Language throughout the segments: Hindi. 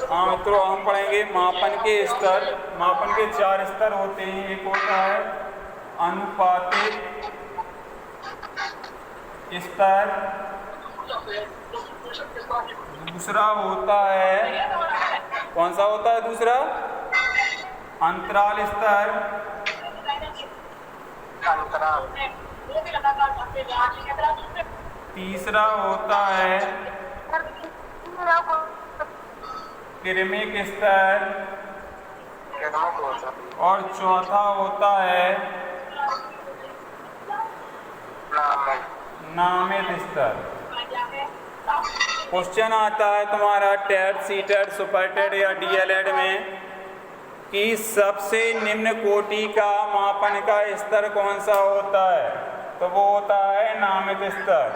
हाँ मित्रों, हम पढ़ेंगे मापन के स्तर। मापन के 4 स्तर होते हैं। एक होता है अनुपातिक स्तर, दूसरा होता है, कौन सा होता है दूसरा? अंतराल स्तर, तीसरा होता है क्रमिक स्तर और चौथा होता है नामित स्तर। क्वेश्चन आता है तुम्हारा टेट, सीटेट, सुपर टेट या डीएलएड में कि सबसे निम्न कोटि का मापन का स्तर कौन सा होता है? तो वो होता है नामित स्तर।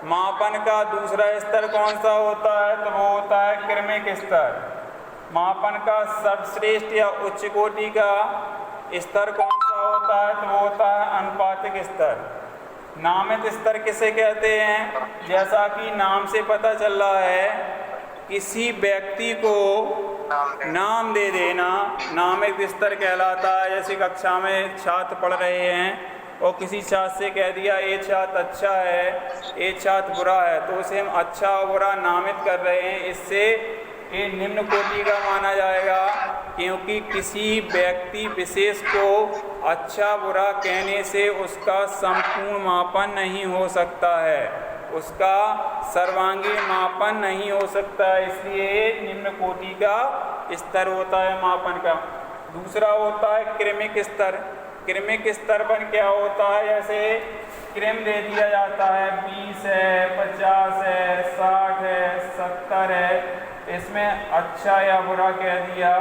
मापन का दूसरा स्तर कौन सा होता है? तो वो होता है क्रमिक स्तर। मापन का सर्वश्रेष्ठ या उच्च कोटि का स्तर कौन सा होता है? तो वो होता है अनुपातिक स्तर। नामित स्तर किसे कहते हैं? जैसा कि नाम से पता चल रहा है, किसी व्यक्ति को नाम दे देना नामित स्तर कहलाता है। जैसे कक्षा में छात्र पढ़ रहे हैं और किसी छात्र से कह दिया ये छात्र अच्छा है, ये छात्र बुरा है, तो उसे हम अच्छा और बुरा नामित कर रहे हैं। इससे ये निम्न कोटि का माना जाएगा, क्योंकि किसी व्यक्ति विशेष को अच्छा बुरा कहने से उसका संपूर्ण मापन नहीं हो सकता है, उसका सर्वांगीण मापन नहीं हो सकता। इसलिए निम्न कोटि का स्तर होता है मापन का। दूसरा होता है क्रमिक स्तर। क्रमिक स्तर पर क्या होता है? जैसे क्रम दे दिया जाता है, 20 है, 50 है, 60 है, 70 है। इसमें अच्छा या बुरा कह दिया,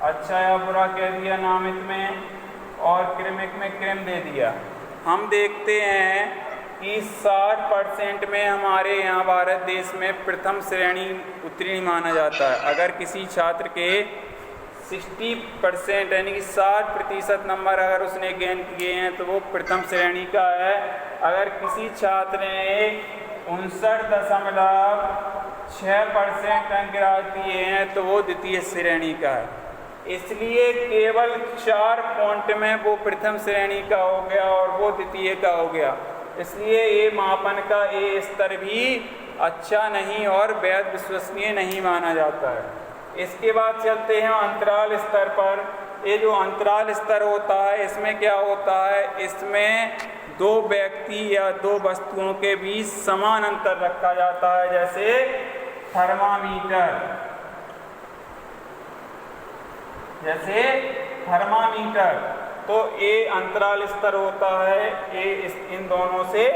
अच्छा या बुरा कह दिया नामित में, और क्रमिक में क्रम दे दिया। हम देखते हैं कि 60% में हमारे यहाँ भारत देश में प्रथम श्रेणी उत्तीर्ण माना जाता है। अगर किसी छात्र के 60% यानी कि 60% नंबर अगर उसने गेन किए हैं तो वो प्रथम श्रेणी का है। अगर किसी छात्र ने 59.6% अंक गिराज दिए हैं तो वो द्वितीय श्रेणी का है। इसलिए केवल 4 पॉइंट में वो प्रथम श्रेणी का हो गया और वो द्वितीय का हो गया। इसलिए ये मापन का ये स्तर भी अच्छा नहीं और वैध विश्वसनीय नहीं माना जाता है। इसके बाद चलते हैं अंतराल स्तर पर। ये जो अंतराल स्तर होता है, इसमें क्या होता है? इसमें 2 व्यक्ति या 2 वस्तुओं के बीच समान अंतर रखा जाता है। जैसे थर्मामीटर, जैसे थर्मामीटर, तो ये अंतराल स्तर होता है, ये इन दोनों से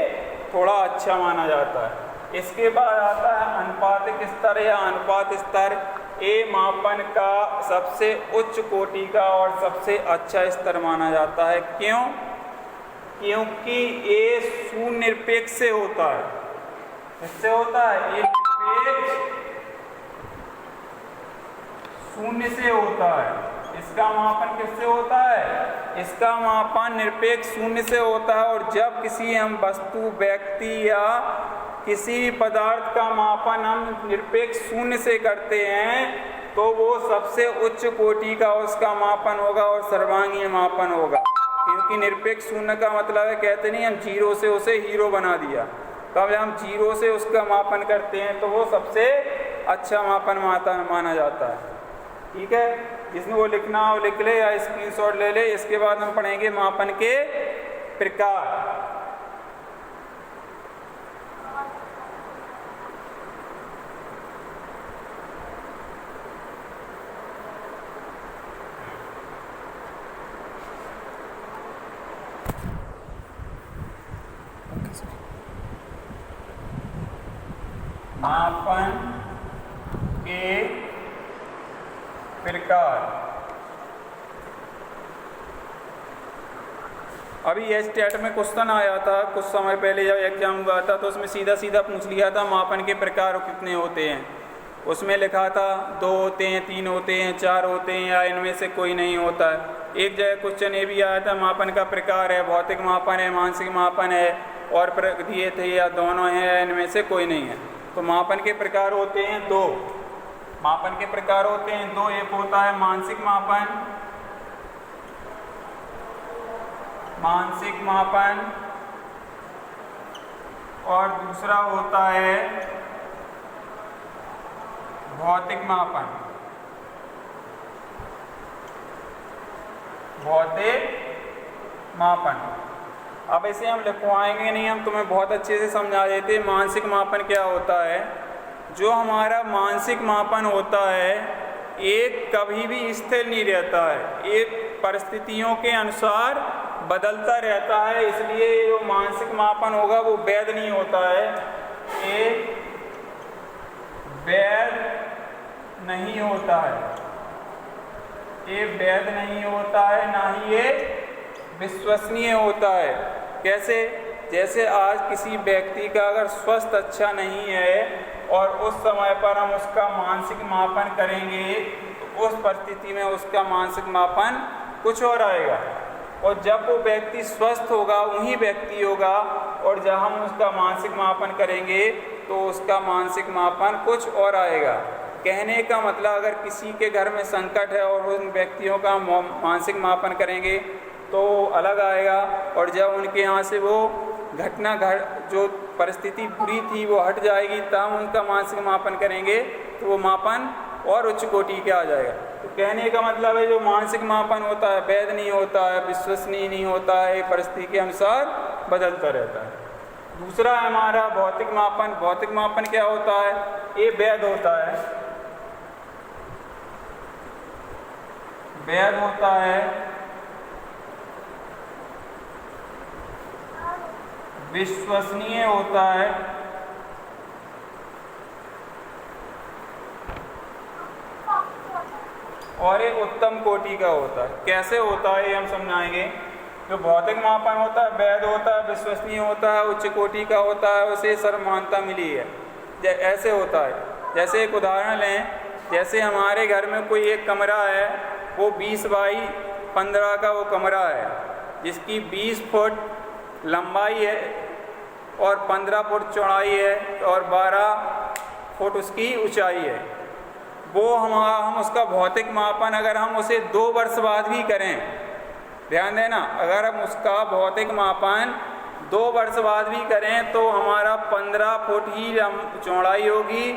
थोड़ा अच्छा माना जाता है। इसके बाद आता है अनुपातिक स्तर या अनुपात स्तर। ये मापन का सबसे उच्च कोटि का और सबसे अच्छा स्तर माना जाता है। क्यों? क्योंकि ये सुनिरपेक्ष से होता है। किससे होता है? ये निरपेक्ष शून्य से होता है। इसका मापन किससे होता है? इसका मापन निरपेक्ष शून्य से होता है। और जब किसी हम वस्तु, व्यक्ति या किसी पदार्थ का मापन हम निरपेक्ष शून्य से करते हैं तो वो सबसे उच्च कोटि का उसका मापन होगा और सर्वांगीण मापन होगा। क्योंकि निरपेक्ष शून्य का मतलब है, कहते नहीं हम 0 से उसे हीरो बना दिया, तो अब हम 0 से उसका मापन करते हैं तो वो सबसे अच्छा मापन माना जाता है। ठीक है, जिसमें वो लिखना हो लिख ले या स्क्रीनशॉट ले ले। इसके बाद हम पढ़ेंगे मापन के प्रकार। मापन के प्रकार। अभी एस टेट में क्वेश्चन आया था कुछ समय पहले, जब एग्जाम हुआ था तो उसमें सीधा सीधा पूछ लिया था मापन के प्रकार कितने होते हैं। उसमें लिखा था 2 होते हैं, 3 होते हैं, 4 होते हैं या इनमें से कोई नहीं होता है। एक जगह क्वेश्चन ये भी आया था मापन का प्रकार है भौतिक मापन है, मानसिक मापन है, और दिए थे या दोनों हैं, इनमें से कोई नहीं है। तो मापन के प्रकार होते हैं दो। मापन के प्रकार होते हैं दो। एक होता है मानसिक मापन, मानसिक मापन, और दूसरा होता है भौतिक मापन। भौतिक मापन। अब इसे हम लिखवाएंगे नहीं, हम तुम्हें बहुत अच्छे से समझा देते हैं। मानसिक मापन क्या होता है? जो हमारा मानसिक मापन होता है एक कभी भी स्थिर नहीं रहता है, एक परिस्थितियों के अनुसार बदलता रहता है। इसलिए जो मानसिक मापन होगा वो वैध नहीं होता है, ये वैध नहीं होता है, ये वैध नहीं होता है, ना ही ये विश्वसनीय होता है। कैसे? जैसे आज किसी व्यक्ति का अगर स्वास्थ्य अच्छा नहीं है और उस समय पर हम उसका मानसिक मापन करेंगे तो उस परिस्थिति में उसका मानसिक मापन कुछ और आएगा, और जब वो व्यक्ति स्वस्थ होगा वही व्यक्ति होगा, और जब हम उसका मानसिक मापन करेंगे तो उसका मानसिक मापन कुछ और आएगा। कहने का मतलब अगर किसी के घर में संकट है और उन व्यक्तियों का मानसिक मापन करेंगे तो अलग आएगा, और जब उनके यहाँ से वो घटना जो परिस्थिति बुरी थी वो हट जाएगी, तब उनका मानसिक मापन करेंगे तो वो मापन और उच्च कोटि के आ जाएगा। तो कहने का मतलब है जो मानसिक मापन होता है वैध नहीं होता है, विश्वसनीय नहीं होता है, परिस्थिति के अनुसार बदलता रहता है। दूसरा है हमारा भौतिक मापन। भौतिक मापन क्या होता है? ये वैध होता है, वैध होता है, विश्वसनीय होता है, और एक उत्तम कोटि का होता है। कैसे होता है ये हम समझाएंगे। जो भौतिक मापन होता है वैध होता है, विश्वसनीय होता है, उच्च कोटि का होता है, उसे सर्वमान्यता मिली है। ऐसे होता है, जैसे एक उदाहरण लें, जैसे हमारे घर में कोई एक कमरा है, वो 20 बाई 15 का वो कमरा है, जिसकी 20 फुट लंबाई है और 15 फुट चौड़ाई है और 12 फुट उसकी ऊंचाई है। वो हम उसका भौतिक मापन अगर हम उसे 2 वर्ष बाद भी करें, ध्यान देना, अगर हम उसका भौतिक मापन 2 वर्ष बाद भी करें तो हमारा 15 फुट ही चौड़ाई होगी,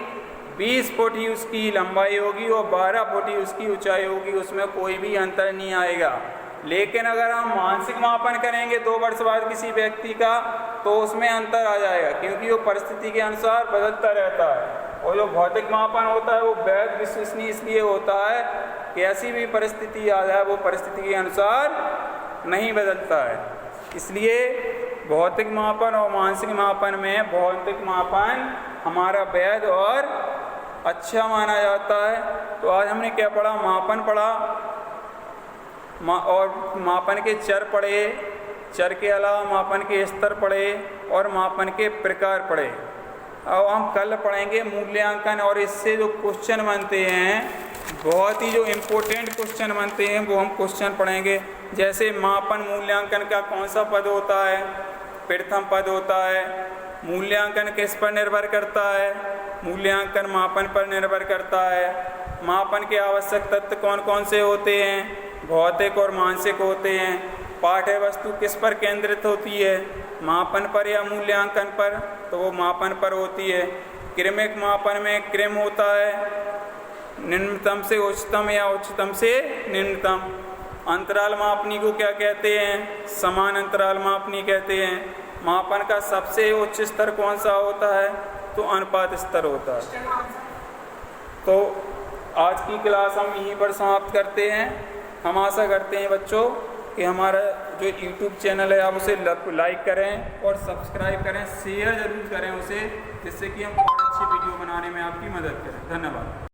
20 फुट ही उसकी लंबाई होगी और 12 फुट ही उसकी ऊंचाई होगी, उसमें कोई भी अंतर नहीं आएगा। लेकिन अगर हम मानसिक मापन करेंगे 2 वर्ष बाद किसी व्यक्ति का तो उसमें अंतर आ जाएगा, क्योंकि वो परिस्थिति के अनुसार बदलता रहता है। और जो भौतिक मापन होता है वो वैध विश्वसनीय इसलिए होता है कि ऐसी भी परिस्थिति आ जाए वो परिस्थिति के अनुसार नहीं बदलता है। इसलिए भौतिक मापन और मानसिक मापन में भौतिक मापन हमारा वैध और अच्छा माना जाता है। तो आज हमने क्या पढ़ा? मापन पढ़ा और मापन के चर पढ़े, चर के अलावा मापन के स्तर पढ़े और मापन के प्रकार पढ़े। अब हम कल पढ़ेंगे मूल्यांकन, और इससे जो क्वेश्चन बनते हैं बहुत ही जो इम्पोर्टेंट क्वेश्चन बनते हैं वो हम क्वेश्चन पढ़ेंगे। जैसे मापन मूल्यांकन का कौन सा पद होता है? प्रथम पद होता है। मूल्यांकन किस पर निर्भर करता है? मूल्यांकन मापन पर निर्भर करता है। मापन के आवश्यक तत्व कौन कौन से होते हैं? भौतिक और मानसिक होते हैं। पाठ्य वस्तु किस पर केंद्रित होती है? मापन पर या मूल्यांकन पर? तो वो मापन पर होती है। क्रमिक मापन में क्रम होता है, निम्नतम से उच्चतम या उच्चतम से निम्नतम। अंतराल मापनी को क्या कहते हैं? समान अंतराल मापनी कहते हैं। मापन का सबसे उच्च स्तर कौन सा होता है? तो अनुपात स्तर होता है। तो आज की क्लास हम यहीं पर समाप्त करते हैं। हम आशा करते हैं बच्चों कि हमारा जो YouTube चैनल है आप उसे लाइक करें और सब्सक्राइब करें, शेयर ज़रूर करें उसे, जिससे कि हम और अच्छी वीडियो बनाने में आपकी मदद करें। धन्यवाद।